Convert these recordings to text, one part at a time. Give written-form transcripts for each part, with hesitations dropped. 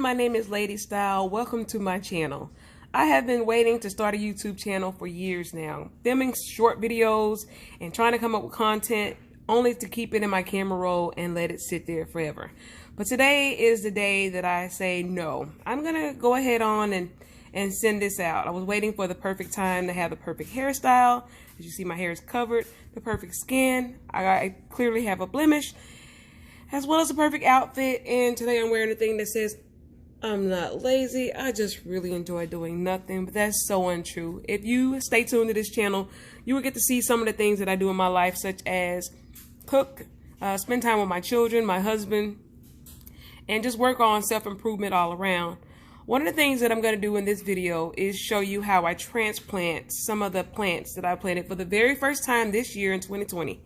my name is Ladystyl. Welcome to my channel. I have been waiting to start a YouTube channel for years now, filming short videos and trying to come up with content only to keep it in my camera roll and let it sit there forever. But today is the day that I say no. I'm gonna go ahead on and send this out. I was waiting for the perfect time to have the perfect hairstyle. As you see, my hair is covered, the perfect skin. I clearly have a blemish, as well as a perfect outfit. And today I'm wearing a thing that says, I'm not lazy, I just really enjoy doing nothing. But that's so untrue. If you stay tuned to this channel, you will get to see some of the things that I do in my life, such as cook, spend time with my children, my husband, and just work on self-improvement all around. One of the things that I'm going to do in this video is show you how I transplant some of the plants that I planted for the very first time this year in 2020.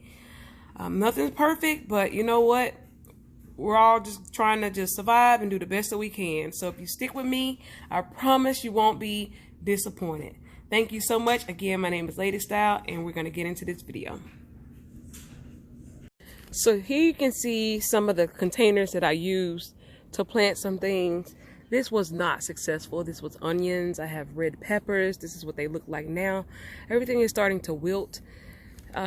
Nothing's perfect, but you know what? We're all just trying to just survive and do the best that we can. So if you stick with me, I promise you won't be disappointed. Thank you so much. Again, my name is Ladystyl, and we're going to get into this video. So here you can see some of the containers that I used to plant some things. This was not successful. This was onions. I have red peppers. This is what they look like now. Everything is starting to wilt.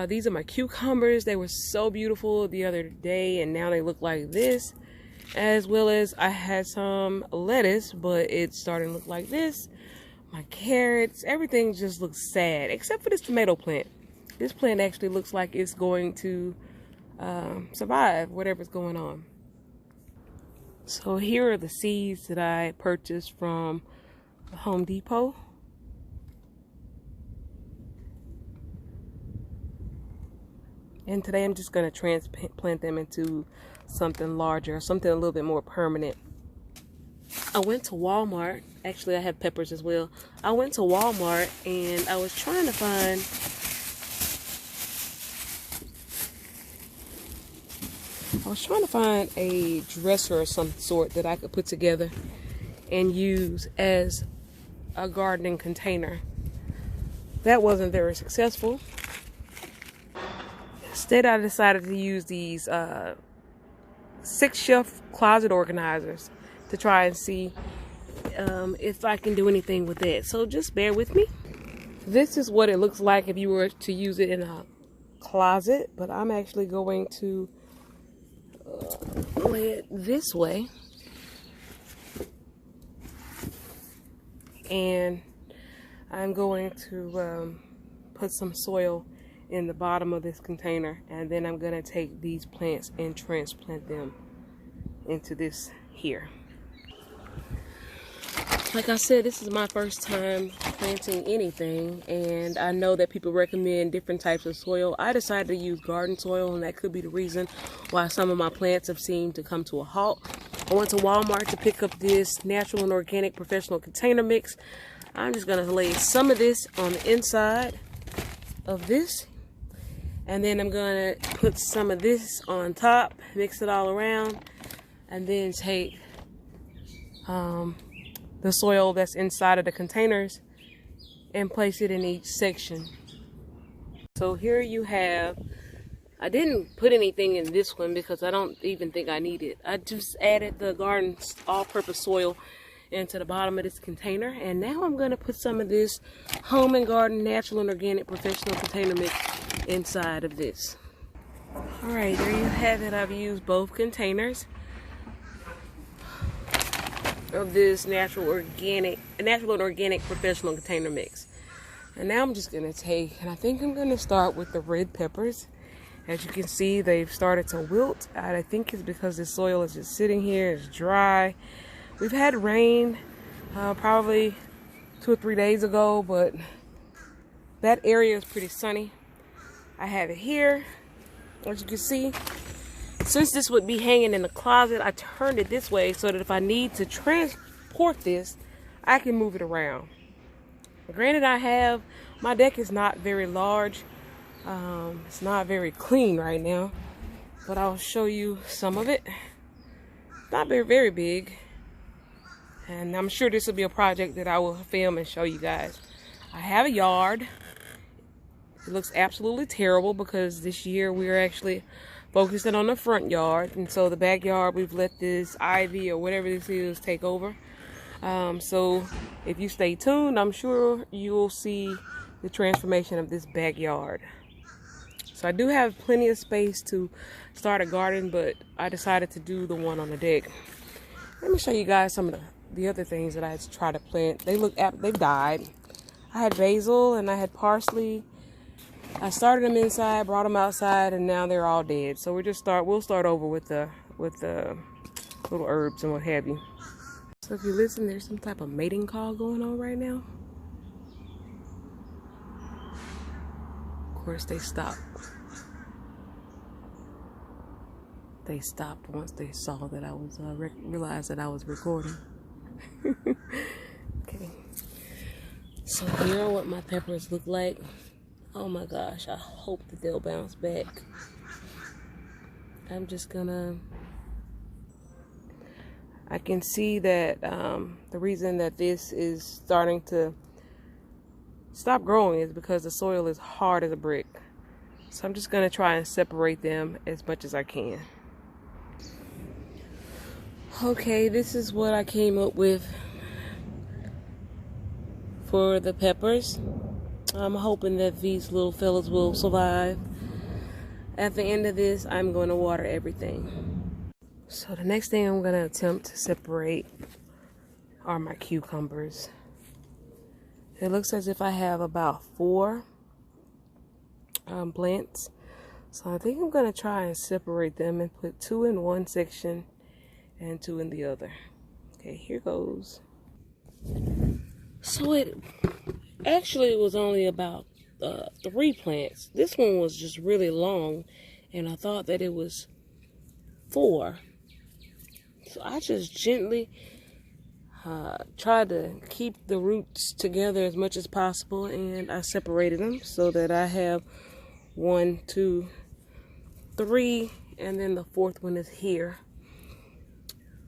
These are my cucumbers. They were so beautiful the other day, and now they look like this. As well as I had some lettuce, but it's starting to look like this. My carrots, everything just looks sad, except for this tomato plant. This plant actually looks like it's going to survive whatever's going on. So here are the seeds that I purchased from Home Depot. And today I'm just going to transplant them into something larger, something a little bit more permanent. I went to Walmart. Actually, I have peppers as well. I went to Walmart and I was trying to find a dresser of some sort that I could put together and use as a gardening container. That wasn't very successful. Instead, I decided to use these 6-shelf closet organizers to try and see if I can do anything with it. So just bear with me. This is what it looks like if you were to use it in a closet, but I'm actually going to lay it this way, and I'm going to put some soil in the bottom of this container, and then I'm going to take these plants and transplant them into this here. Like I said, this is my first time planting anything, and I know that people recommend different types of soil. I decided to use garden soil, and that could be the reason why some of my plants have seemed to come to a halt. I went to Walmart to pick up this natural and organic professional container mix. I'm just going to lay some of this on the inside of this, and then I'm going to put some of this on top, mix it all around, and then take the soil that's inside of the containers and place it in each section. So here you have, I didn't put anything in this one because I don't even think I need it. I just added the garden all-purpose soil into the bottom of this container, and now I'm going to put some of this Home and Garden natural and organic professional container mix inside of this. Alright, there you have it. I've used both containers of this natural and organic professional container mix. And now I'm just going to take, and I think I'm going to start with the red peppers. As you can see, they've started to wilt. I think it's because the soil is just sitting here, it's dry. We've had rain probably 2 or 3 days ago, but that area is pretty sunny. I have it here, as you can see. Since this would be hanging in the closet, I turned it this way so that if I need to transport this, I can move it around. Granted, my deck is not very large. It's not very clean right now, but I'll show you some of it. Not very, very big. And I'm sure this will be a project that I will film and show you guys. I have a yard. It looks absolutely terrible because this year we're actually focusing on the front yard, and so the backyard we've let this ivy or whatever this is take over. So if you stay tuned, I'm sure you'll see the transformation of this backyard. So I do have plenty of space to start a garden, but I decided to do the one on the deck. Let me show you guys some of the other things that I tried to plant. They've died. I had basil and I had parsley. I started them inside, brought them outside, and now they're all dead. So we'll start over with the little herbs and what have you. So if you listen, there's some type of mating call going on right now. Of course, they stopped. They stopped once they saw that I was realized that I was recording. Okay. So here are what my peppers look like. Oh my gosh, I hope that they'll bounce back. I'm just gonna... I can see that the reason that this is starting to stop growing is because the soil is hard as a brick. So I'm just gonna try and separate them as much as I can. Okay, this is what I came up with for the peppers. I'm hoping that these little fellas will survive. At the end of this, I'm going to water everything. So the next thing I'm going to attempt to separate are my cucumbers. It looks as if I have about 4 plants. So I think I'm going to try and separate them and put 2 in one section and 2 in the other. Okay, here goes. So it actually was only about 3 plants. This one was just really long, and I thought that it was 4. So I just gently tried to keep the roots together as much as possible, and I separated them so that I have 1, 2, 3, and then the 4th one is here.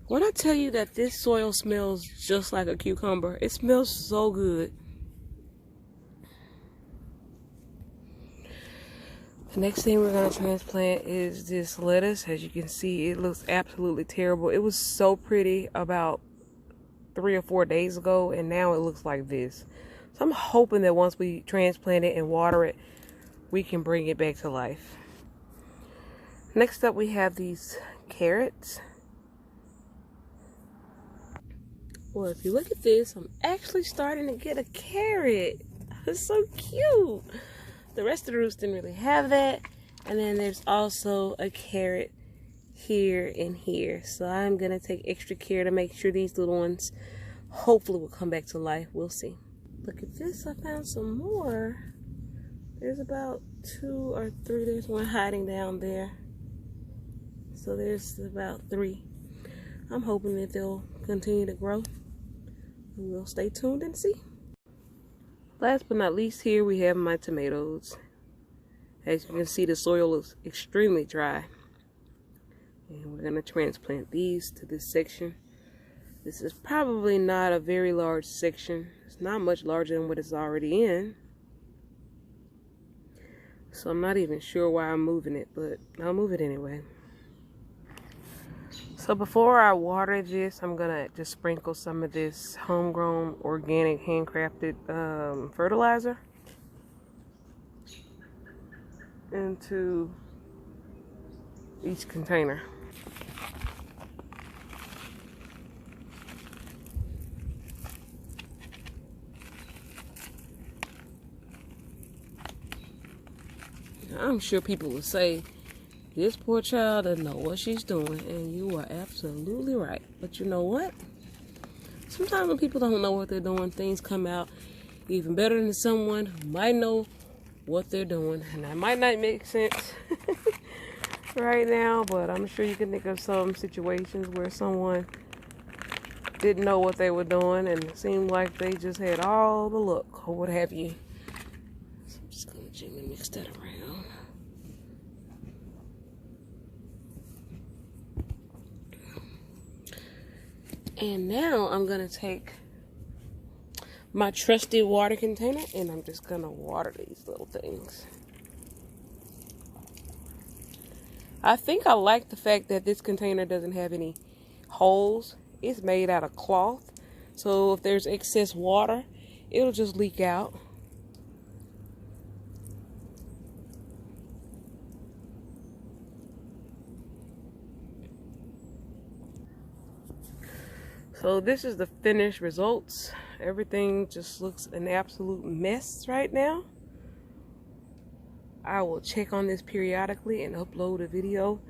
When I tell you that this soil smells just like a cucumber, it smells so good. The next thing we're going to transplant is this lettuce. As you can see, it looks absolutely terrible. It was so pretty about 3 or 4 days ago, and now it looks like this. So I'm hoping that once we transplant it and water it, we can bring it back to life. Next up, we have these carrots. Well, if you look at this, I'm actually starting to get a carrot. It's so cute. The rest of the roots didn't really have that. And then there's also a carrot here and here. So I'm going to take extra care to make sure these little ones hopefully will come back to life. We'll see. Look at this. I found some more. There's about 2 or 3. There's one hiding down there. So there's about 3. I'm hoping that they'll continue to grow. We'll stay tuned and see. Last but not least, here we have my tomatoes. As you can see, the soil is extremely dry. And we're going to transplant these to this section. This is probably not a very large section. It's not much larger than what it's already in. So I'm not even sure why I'm moving it, but I'll move it anyway. So before I water this, I'm gonna just sprinkle some of this homegrown, organic, handcrafted fertilizer into each container. I'm sure people will say, this poor child doesn't know what she's doing, and you are absolutely right. But you know what? Sometimes when people don't know what they're doing, things come out even better than someone who might know what they're doing. And that might not make sense right now, but I'm sure you can think of some situations where someone didn't know what they were doing and it seemed like they just had all the luck or what have you. So I'm just going to gently mix that around. And now I'm going to take my trusty water container and I'm just going to water these little things. I think I like the fact that this container doesn't have any holes. It's made out of cloth, so if there's excess water, it'll just leak out. So this is the finished results. Everything just looks an absolute mess right now. I will check on this periodically and upload a video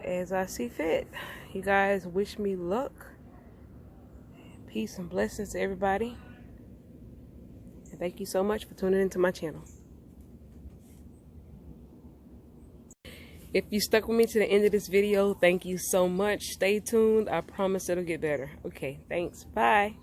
as I see fit. You guys wish me luck. Peace and blessings to everybody. And thank you so much for tuning into my channel. If you stuck with me to the end of this video, thank you so much. Stay tuned. I promise it'll get better. Okay, thanks. Bye.